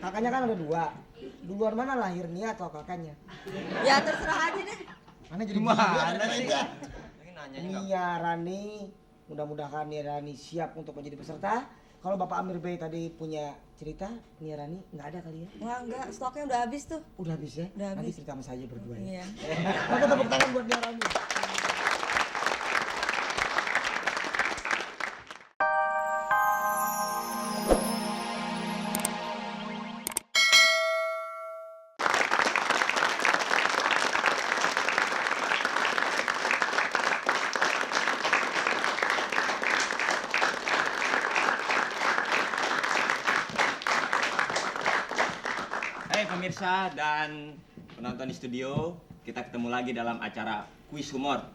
Kakaknya kan ada dua. Duluan mana lahir Nia atau kakaknya? Ya terserah aja deh. Mana jadi Gimana sih? Ini nanya juga. Nia Rani, mudah-mudahan Nia Rani siap untuk menjadi peserta. Kalau Bapak Amir Bey tadi punya cerita, Nia Rani nggak ada kali ya? Wah enggak, stoknya udah habis tuh. Udah habis ya? Udah Nanti habis. cerita sama saya berdua ya. Iya. Maka tepuk tangan buat Nia Rani. Hai pemirsa dan penonton di studio, kita ketemu lagi dalam acara Kuis Humor.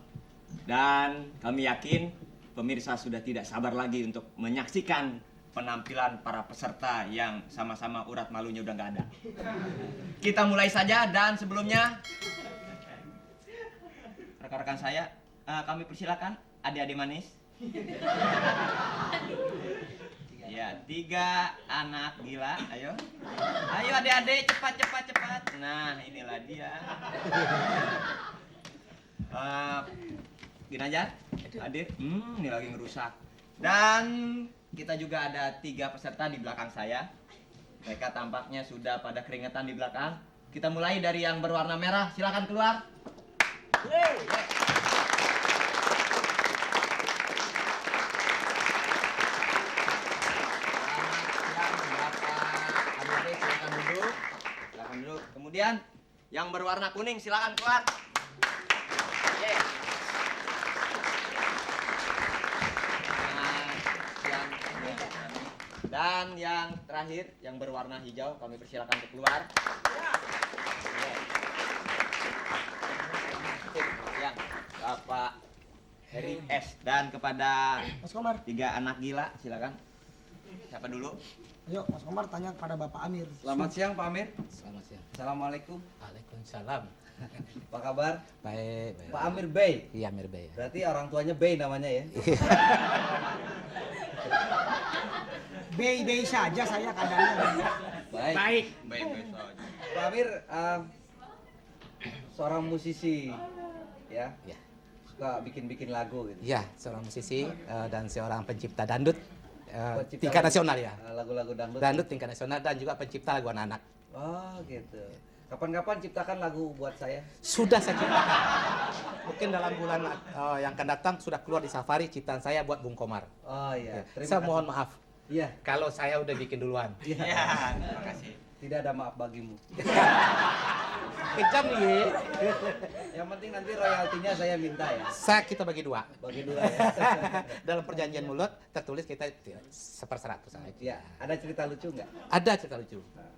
Dan kami yakin pemirsa sudah tidak sabar lagi untuk menyaksikan penampilan para peserta yang sama-sama urat malunya udah nggak ada. Kita mulai saja dan sebelumnya rekan-rekan saya, kami persilakan adik-adik manis. Ya, 3 anak gila, ayo. Ayo adik-adik, cepat. Nah, inilah dia. Gini aja, hadir. Ini lagi ngerusak. Dan kita juga ada 3 peserta di belakang saya. Mereka tampaknya sudah pada keringetan di belakang. Kita mulai dari yang berwarna merah, silakan keluar. Silakan duduk. Kemudian yang berwarna kuning silakan keluar. Oke. Dan yang terakhir yang berwarna hijau kami persilakan untuk keluar. Yang Bapak Heri S dan kepada Mas Komar, 3 anak gila silakan. Siapa dulu? ayo Mas Komar tanya kepada Bapak Amir. Selamat siang Pak Amir. Selamat siang. Assalamualaikum. Waalaikumsalam. Apa kabar? Baik, baik. Pak Amir Bey. Iya, Amir Bey. Berarti orang tuanya Bey namanya ya? Bey saja saya keadaannya. Baik. Baik. Pak Amir seorang musisi ya? Ya. Suka bikin-bikin lagu gitu. Iya, seorang musisi dan seorang pencipta dangdut Pencipta tingkat lagu- nasional ya. Lagu-lagu dangdut. Dangdut tingkat nasional dan juga pencipta lagu anak-anak. Oh gitu. Kapan-kapan ciptakan lagu buat saya? Sudah saya ciptakan. Mungkin dalam bulan yang akan datang sudah keluar di Safari ciptaan saya buat Bung Komar. Oh iya. Ya. Terima Saya kasih. mohon maaf Iya. kalau saya udah bikin duluan. Ya, terima kasih. Tidak ada maaf bagimu. Kejam nih. Yang penting nanti royaltinya saya minta ya. Kita bagi 2. Bagi dua ya. Dalam perjanjian mulut tertulis kita 1/100 aja. Ya, ada cerita lucu nggak? Ada cerita lucu. Nah,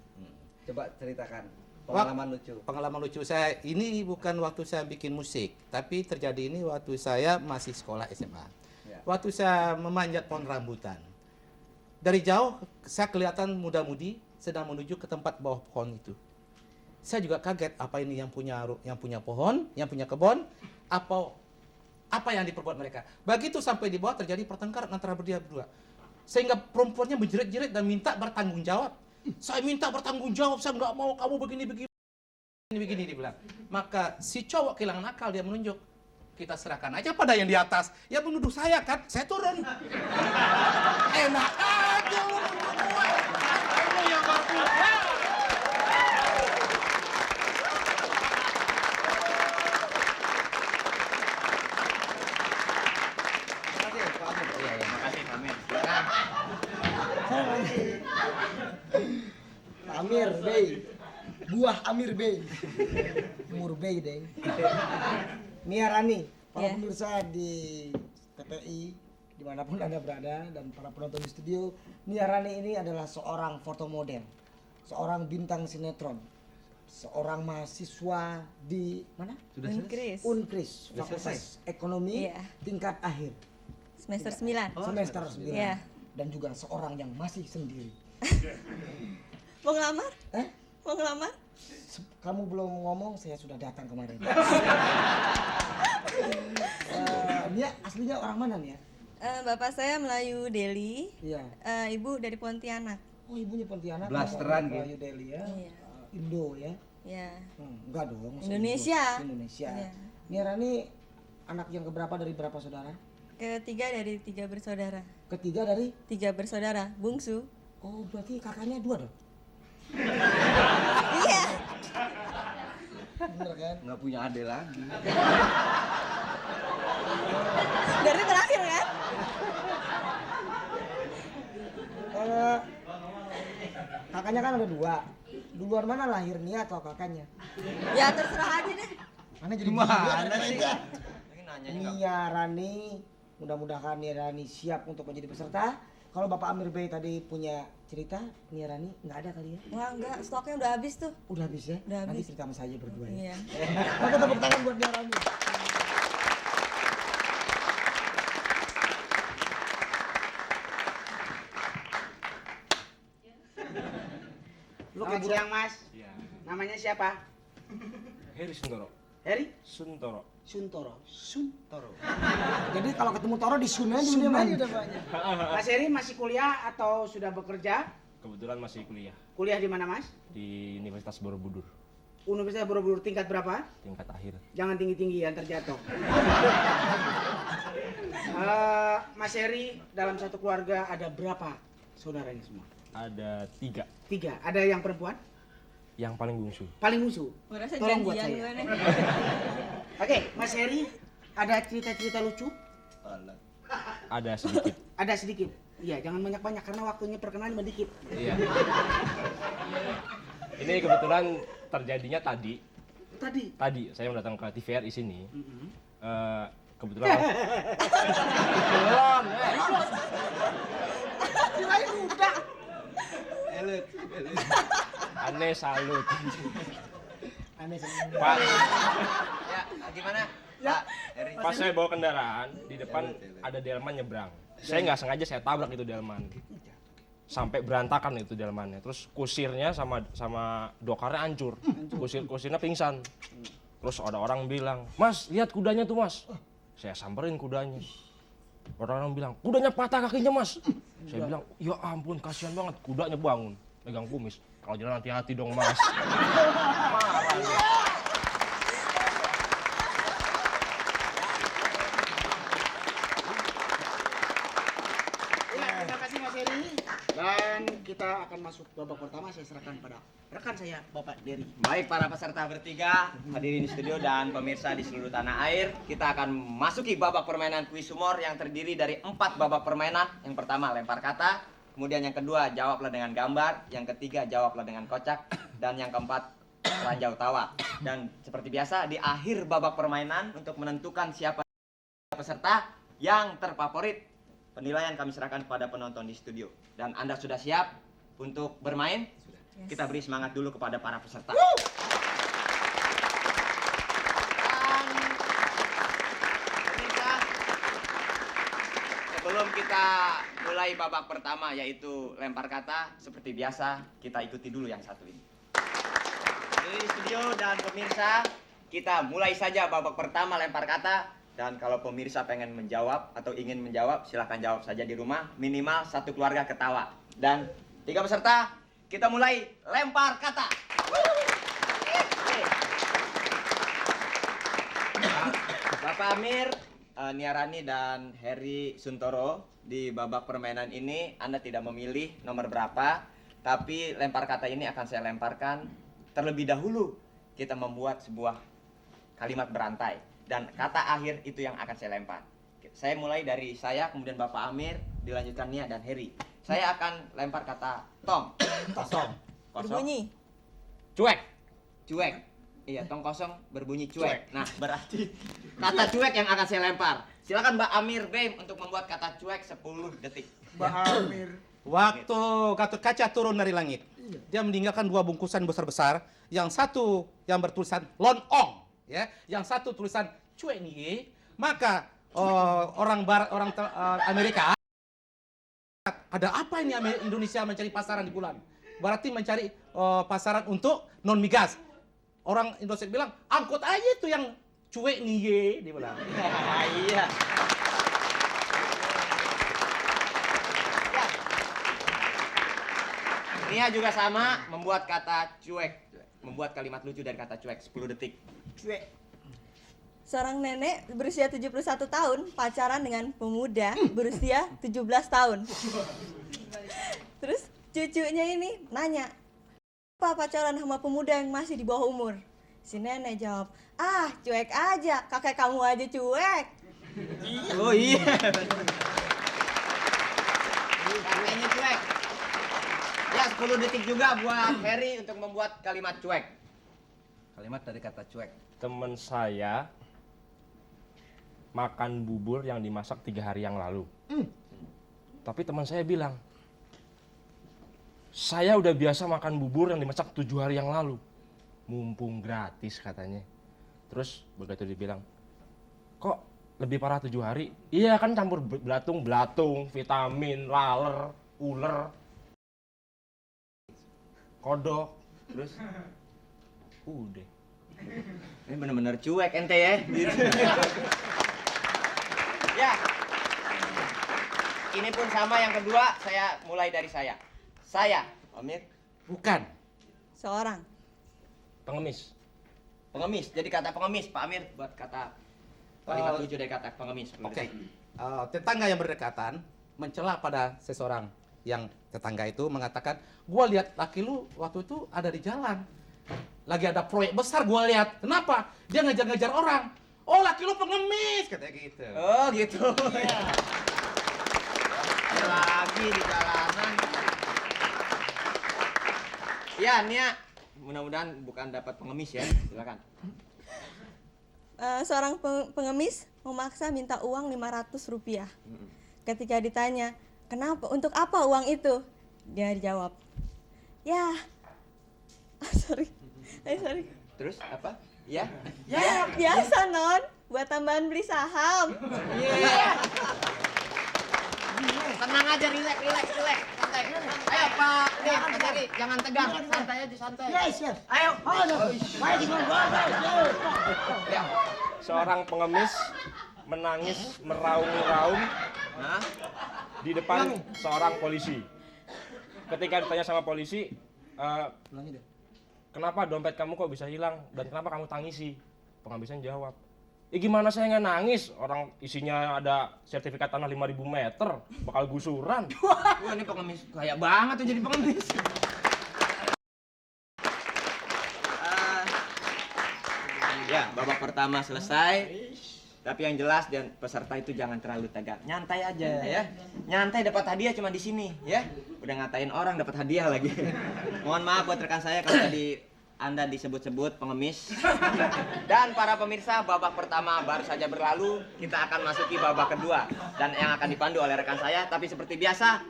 coba ceritakan pengalaman lucu. Pengalaman lucu saya ini bukan waktu saya bikin musik, tapi terjadi ini waktu saya masih sekolah SMA. Ya. Waktu saya memanjat pohon rambutan. Dari jauh saya kelihatan muda-mudi sedang menuju ke tempat bawah pohon itu. Saya juga kaget, apa ini yang punya pohon, yang punya kebun, apa yang diperbuat mereka. Begitu sampai di bawah terjadi pertengkaran antara berdua. Sehingga perempuannya menjerit-jerit dan minta bertanggung jawab. Saya minta bertanggung jawab, saya nggak mau kamu begini dibilang. Maka si cowok kehilangan akal, dia menunjuk. Kita serahkan aja pada yang di atas. Ya menuduh saya kan, saya turun. Enak aja lu menuduh gue. Lu yang berpunya. Terima kasih Pak Amir. Iya, iya. Terima kasih Pak Amir. Silakan. Pak Amir Bey. Buah Amir Bey. Umur Bey deh. Nia Rani, para Iya. pemirsa di TPI dimanapun Anda berada dan para penonton di studio, Nia Rani ini adalah seorang foto model, seorang bintang sinetron, seorang mahasiswa di mana? Inggris. Unkris, Sudah Fakultas Ekonomi Iya. tingkat akhir, Semester 9. semester 9. Iya. Dan juga seorang yang masih sendiri. Mau ngelamar? Eh? Mau ngelamar? Kamu belum ngomong, saya sudah datang kemarin. Nia aslinya orang mana nih ya? Bapak saya Melayu Delhi, Iya. Ibu dari Pontianak. Oh, ibunya Pontianak. Blasteran gitu. gitu. New Delhi ya. Iya. Indo ya. Ya. Enggak dong. masa Indonesia. Indo? Indonesia. Iya. Nia Rani anak yang keberapa dari berapa saudara? Ketiga dari 3 bersaudara. Ketiga dari? 3 bersaudara, bungsu. Oh, berarti kakaknya 2 dong? Iya. Bener kan? Nggak punya adik lagi. Dari terakhir kan? Eh, kakaknya kan ada 2. Duluan mana lahir Nia atau kakaknya? Ya terserah aja deh. Mana jadi Gimana sih? Ini nanyanya nggak- Nia Rani, mudah-mudahan Nia Rani siap untuk menjadi peserta. Kalau Bapak Amir Bey tadi punya cerita, Nia Rani nggak ada kali ya? Wah enggak, stoknya udah habis tuh. Udah habis ya? Udah Nanti habis. cerita sama saya berdua ya. Iya. Maka tepuk tangan buat Nia Rani. Selamat siang Mas. Iya. Namanya siapa? Heri Suntoro. Heri Suntoro. Suntoro. Suntoro. Jadi kalau ketemu Toro di Sun aja udah main. Mas Heri masih kuliah atau sudah bekerja? Kebetulan masih kuliah Kuliah di mana Mas? di Universitas Borobudur, Universitas Borobudur tingkat berapa? tingkat akhir. Jangan tinggi-tinggi ya, ntar jatuh. Mas Heri dalam satu keluarga ada berapa saudaranya semua? Ada 3, 3. Ada yang perempuan? yang paling bungsu. Paling musuh. Gua rasa Tolong buat janjian saya. gue nih. Oke, Mas Heri ada cerita-cerita lucu? Ada sedikit. Ada sedikit. Iya, jangan banyak-banyak karena waktunya perkenalan sedikit. Iya. Ini kebetulan terjadinya tadi saya mendatang ke TVRI sini. Kebetulan belum. Kirain udah. Aneh salut. Aneh sih. Pak, Ya, gimana? Pak Heri. pas saya bawa kendaraan di depan ada delman nyebrang. Saya nggak sengaja saya tabrak itu delman. Sampai berantakan itu delmannya. Terus kusirnya sama dokarnya hancur. Kusirnya pingsan. Terus ada orang bilang, "Mas, lihat kudanya tuh, Mas." Saya samperin kudanya. Orang bilang, "Kudanya patah kakinya, Mas." Saya bilang, "Ya ampun, kasihan banget, kudanya bangun, megang kumis. Kalau jalan hati-hati dong, Mas." Marah dia. Ya, terima kasih Mas Heri. Dan kita akan masuk babak pertama. Saya serahkan pada rekan saya, Bapak Dery. Baik para peserta bertiga, hadirin di studio dan pemirsa di seluruh tanah air, kita akan masuki babak permainan kuis humor yang terdiri dari 4 babak permainan. Yang pertama lempar kata, kemudian yang kedua jawablah dengan gambar, yang ketiga jawablah dengan kocak, dan yang keempat ranjau tawa. Dan seperti biasa di akhir babak permainan untuk menentukan siapa peserta yang terfavorit, penilaian kami serahkan kepada penonton di studio. Dan Anda sudah siap untuk bermain? Yes. Kita beri semangat dulu kepada para peserta. Dan pemirsa, sebelum kita mulai babak pertama yaitu lempar kata, seperti biasa kita ikuti dulu yang satu ini. Di studio dan pemirsa, kita mulai saja babak pertama lempar kata. Dan kalau pemirsa pengen menjawab atau ingin menjawab, silahkan jawab saja di rumah. Minimal satu keluarga ketawa. Dan 3 peserta, kita mulai lempar kata. Oke. Bapak Amir, Nia Rani dan Heri Suntoro, di babak permainan ini Anda tidak memilih nomor berapa, tapi lempar kata ini akan saya lemparkan terlebih dahulu. Kita membuat sebuah kalimat berantai dan kata akhir itu yang akan saya lempar. Saya mulai dari saya, kemudian Bapak Amir, dilanjutkan Nia dan Heri. Saya akan lempar kata tong. Kosong. Berbunyi. Cuek. Cuek. Iya, tong kosong berbunyi cuek. Nah, berarti kata cuek yang akan saya lempar. Silakan Mbak Amir Bey untuk membuat kata cuek 10 detik. Waktu kaca turun dari langit, dia meninggalkan 2 bungkusan besar-besar. Yang satu yang bertulisan lonong, ya. Yang satu tulisan cuek nih. Maka Amerika, ada apa ini Indonesia mencari pasaran di bulan? Berarti mencari pasaran untuk non migas. Orang Indonesia bilang, angkut aja itu yang cuek nih, dia bilang. Iya. Nia juga sama, membuat kata cuek. Membuat kalimat lucu dari kata cuek, 10 detik. Cuek. Seorang nenek berusia 71 tahun pacaran dengan pemuda berusia 17 tahun. Terus cucunya ini nanya, apa pacaran sama pemuda yang masih di bawah umur? Si nenek jawab, ah cuek aja, kakek kamu aja cuek. Oh iya. Kakeknya cuek. Ya 10 detik juga buat Ferry untuk membuat kalimat cuek. Kalimat dari kata cuek. Temen saya makan bubur yang dimasak 3 hari yang lalu. Tapi teman saya bilang, saya udah biasa makan bubur yang dimasak 7 hari yang lalu. Mumpung gratis katanya. Terus begitu dibilang, kok lebih parah 7 hari? Iya kan campur belatung, vitamin, laler, uler, kodok. Terus Udah. ini bener-bener cuek ente ya. Gitu. Ya. Ini pun sama yang kedua, saya mulai dari saya. Saya, Amir, Bukan. Seorang. Pengemis. pengemis. Jadi kata pengemis, Pak Amir buat kata kalimat lucu dari kata pengemis. Oke. Tetangga yang berdekatan mencela pada seseorang yang tetangga itu mengatakan, gua lihat laki lu waktu itu ada di jalan. Lagi ada proyek besar gua lihat. Kenapa? Dia ngejar-ngejar orang. Oh, laki lu pengemis, katanya gitu. Oh gitu. Ada lagi di jalanan. Ya, Nia. Mudah-mudahan bukan dapat pengemis ya. Silakan. Seorang pengemis memaksa minta uang 500 rupiah. Ketika ditanya, kenapa, untuk apa uang itu? Dia dijawab, ya, sorry. Terus apa? Ya. Ya, biasa non, buat tambahan beli saham. Iya. Tenang aja, relax. Santai. Ayo Pak, nih, Pak Ferry, jangan tegang, santai aja, santai. Yes. Ayo. Fighting on brothers. Ya. Seorang pengemis menangis meraung-raung Nah, di depan seorang polisi. Ketika ditanya sama polisi, Ulangi deh. kenapa dompet kamu kok bisa hilang dan kenapa kamu tangisi? Pengemisnya jawab, gimana saya nggak nangis? Orang isinya ada sertifikat tanah 5.000 meter, bakal gusuran. wah ini pengemis kaya banget tuh jadi pengemis. Ya, babak pertama selesai. Tapi yang jelas dan peserta itu jangan terlalu tegang. Nyantai aja ya. Nyantai dapat hadiah cuma di sini ya. Udah ngatain orang dapat hadiah lagi. Mohon maaf buat rekan saya kalau tadi Anda disebut-sebut pengemis. Dan para pemirsa, babak pertama baru saja berlalu. Kita akan masuki babak kedua dan yang akan dipandu oleh rekan saya. Tapi seperti biasa,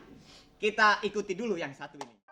kita ikuti dulu yang satu ini.